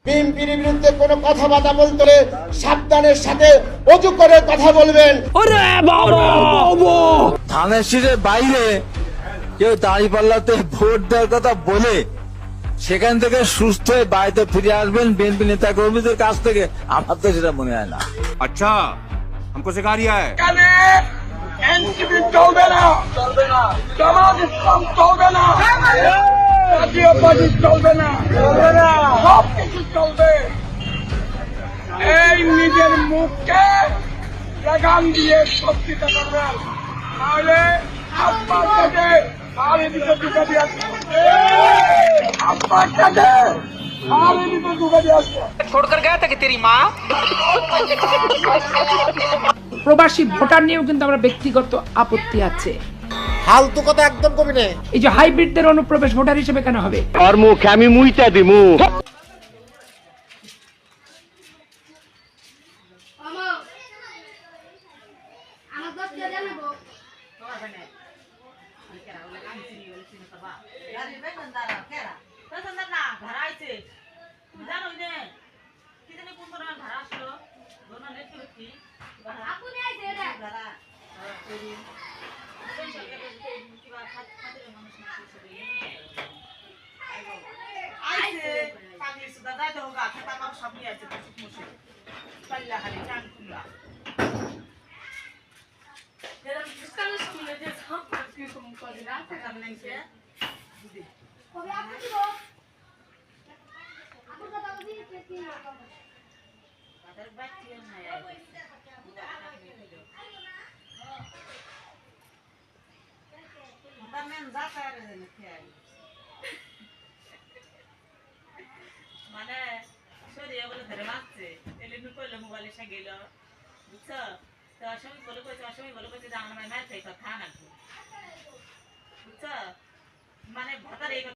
বিএনপির বিরুদ্ধে কোনো কথাবার্তা বলতে হলে সাবধানের সাথে অজু করে কথা বলবেন। ধানের শীষের বাইরে কেউ দাঁড়িপাল্লাতে ভোট দেওয়ার কথা বলে সেখান থেকে সুস্থ হয়ে বাড়িতে ফিরে আসবেন বিএনপি নেতা কর্মীদের কাছ থেকে, আমার তো সেটা মনে হয় না। अच्छा हमको सिखा रिया है। এনসিপি চলবে না, জামাত ইসলাম চলবে না, জাতীয় পার্টি চলবে না, সব কিছু চলবে। এই নিজের মুখকে লাগাম দিয়ে শক্তিটা করবেন, নাহলে আপনার কাছে আর এদিকে ঢুকে দিয়ে আসবে, আপনার কাছে আর এদিকে ঢুকে দিয়ে আসবে। छोड़कर गया था कि तेरी माँ। প্রবাসী ভোটার নিয়েও কিন্তু আমরা ব্যক্তিগত আপত্তি আছে। ফালতু কথা একদম কবি না। এই যে হাইব্রিডদের অনুপ্রবেশ ভোটার হিসেবে কেন হবে? আর মুখে আমি মুইতা দিমু। মানে সরিয়ে বলে ধরে মারছে এলে নু কইলো মোবাইলে সে গেল বুঝছো তো অসময় বলে কইছে যে আমার মায়ের থেকে কথা না